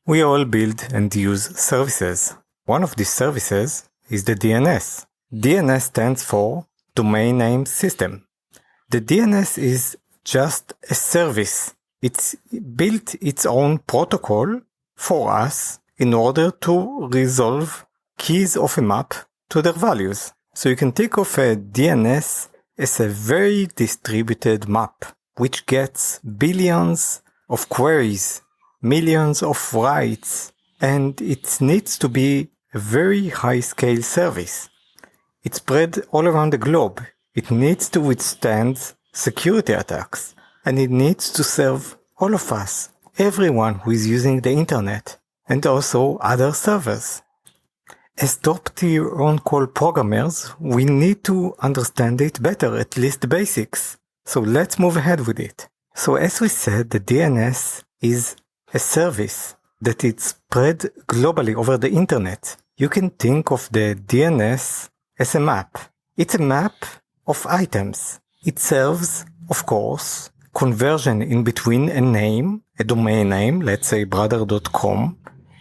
We all build and use services. One of these services is the DNS. DNS stands for Domain Name System. The DNS is just a service. It's built its own protocol for us in order to resolve keys of a map to their values. So you can think of a DNS as a very distributed map, which gets billions of queries, millions of writes, and it needs to be a very high-scale service. It's spread all around the globe. It needs to withstand security attacks, and it needs to serve all of us, everyone who is using the internet, and also other servers. As top-tier on-call programmers, we need to understand it better, at least the basics. So let's move ahead with it. So as we said, the DNS is a service that is spread globally over the internet. You can think of the DNS as a map. It's a map of items. It serves, of course, conversion in between a name, a domain name, let's say brother.com,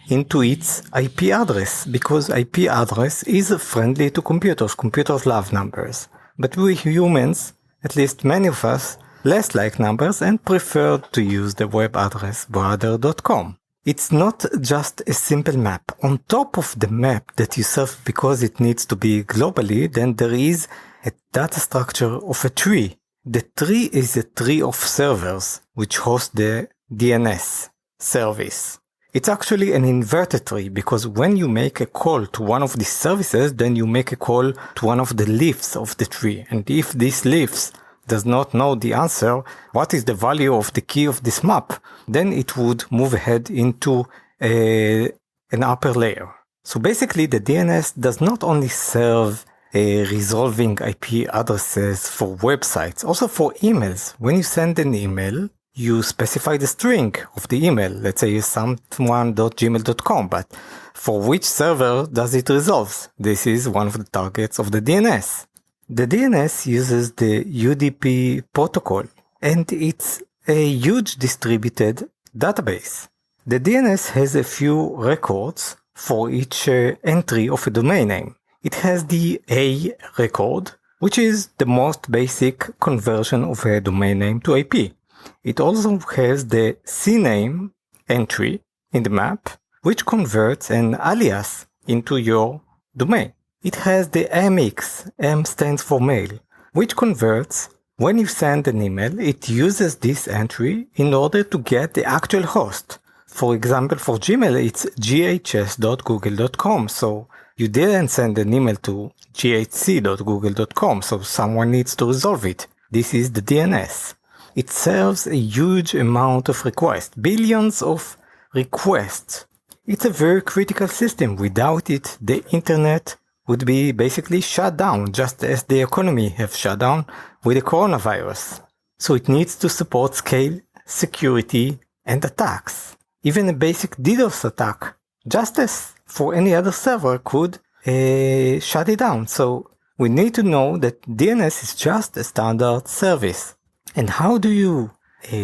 into its IP address, because IP address is friendly to computers. Computers love numbers. But we humans, at least many of us, less like numbers and prefer to use the web address brother.com. It's not just a simple map. On top of the map that you serve because it needs to be globally, then there is a data structure of a tree. The tree is a tree of servers which host the DNS service. It's actually an inverted tree because when you make a call to one of these services, then you make a call to one of the leaves of the tree. And if these leaves does not know the answer, what is the value of the key of this map, then it would move ahead into an upper layer. So basically the DNS does not only serve resolving IP addresses for websites, also for emails. When you send an email, you specify the string of the email. Let's say someone.gmail.com, but for which server does it resolve? This is one of the targets of the DNS. The DNS uses the UDP protocol, and it's a huge distributed database. The DNS has a few records for each entry of a domain name. It has the A record, which is the most basic conversion of a domain name to IP. It also has the CNAME entry in the map, which converts an alias into your domain. It has the MX, M stands for mail, which converts when you send an email. It uses this entry in order to get the actual host. For example, for Gmail, it's ghs.google.com. So you didn't send an email to ghc.google.com, so someone needs to resolve it. This is the DNS. It serves a huge amount of requests, billions of requests. It's a very critical system. Without it, the internet would be basically shut down, just as the economy have shut down with the coronavirus. So it needs to support scale, security, and attacks. Even a basic DDoS attack, just as for any other server, could shut it down. So we need to know that DNS is just a standard service. And how do you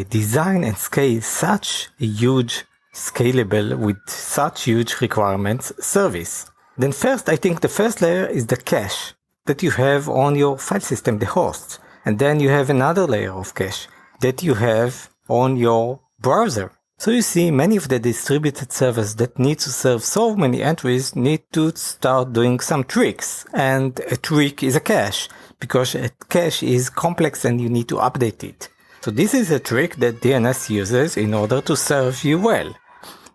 design and scale such a huge, scalable, with such huge requirements service? Then first, I think the first layer is the cache that you have on your file system, the host. And then you have another layer of cache that you have on your browser. So you see, many of the distributed servers that need to serve so many entries need to start doing some tricks. And a trick is a cache, because a cache is complex and you need to update it. So this is a trick that DNS uses in order to serve you well.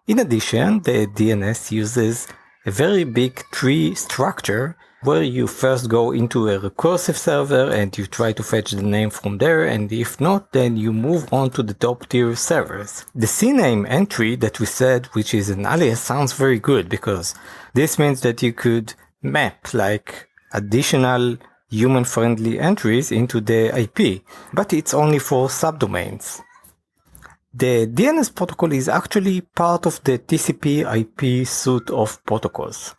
In addition, the DNS uses a very big tree structure where you first go into a recursive server and you try to fetch the name from there, and if not, then you move on to the top tier servers. The CNAME entry that we said, which is an alias, sounds very good because this means that you could map like additional human-friendly entries into the IP, but it's only for subdomains. The DNS protocol is actually part of the TCP/IP suite of protocols.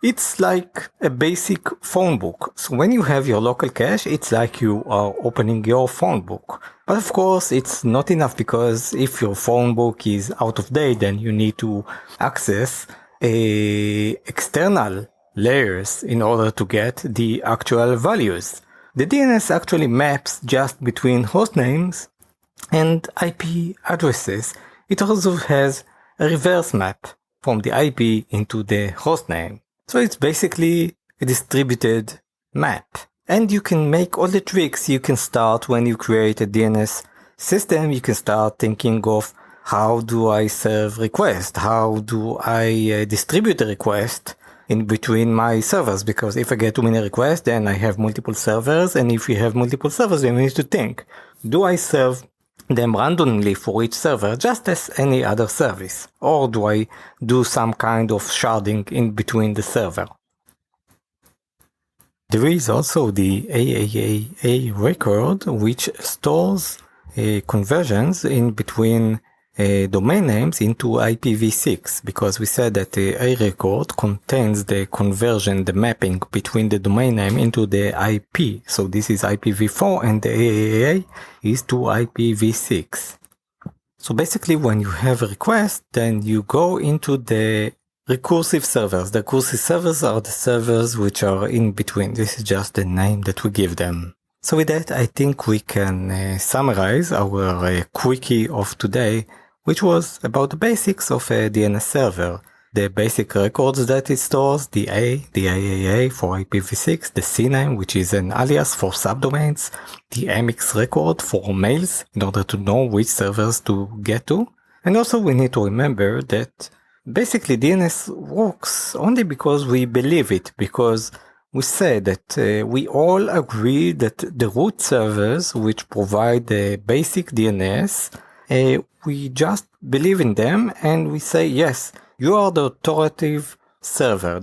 It's like a basic phone book. So when you have your local cache, it's like you are opening your phone book. But of course, it's not enough, because if your phone book is out of date, then you need to access external layers in order to get the actual values. The DNS actually maps just between host names and IP addresses. It also has a reverse map from the IP into the host name. So it's basically a distributed map. And you can make all the tricks. You can start when you create a DNS system. You can start thinking of, how do I serve request? How do I distribute a request in between my servers? Because if I get too many requests, then I have multiple servers. And if you have multiple servers, then you need to think, do I serve them randomly for each server, just as any other service? Or do I do some kind of sharding in between the server? There is also the AAA record, which stores conversions in between domain names into IPv6, because we said that the A record contains the conversion, the mapping between the domain name into the IP. So this is IPv4 and the AAA is to IPv6. So basically when you have a request, then you go into the recursive servers. The recursive servers are the servers which are in between. This is just the name that we give them. So with that, I think we can summarize our quickie of today, which was about the basics of a DNS server. The basic records that it stores, the AAA for IPv6, the CNAME, which is an alias for subdomains, the MX record for mails in order to know which servers to get to. And also we need to remember that basically DNS works only because we believe it, because we say that we all agree that the root servers which provide the basic DNS, we just believe in them and we say, yes, you are the authoritative server,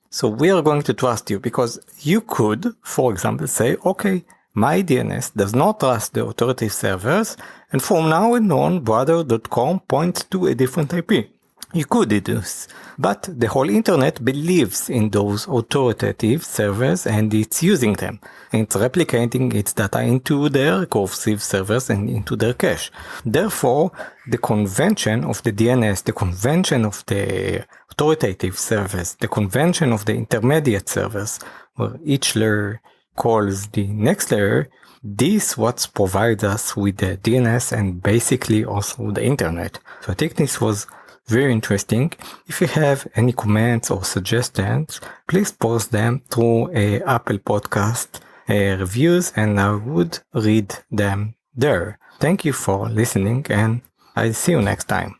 So we are going to trust you, because you could, for example, say, okay, my DNS does not trust the authoritative servers, and from now on, brother.com points to a different IP. You could do this, but the whole internet believes in those authoritative servers and it's using them. It's replicating its data into their recursive servers and into their cache. Therefore, the convention of the DNS, the convention of the authoritative servers, the convention of the intermediate servers, where each layer calls the next layer, this what provides us with the DNS and basically also the internet. So I think this was very interesting. If you have any comments or suggestions, please post them through Apple Podcast reviews and I would read them there. Thank you for listening and I'll see you next time.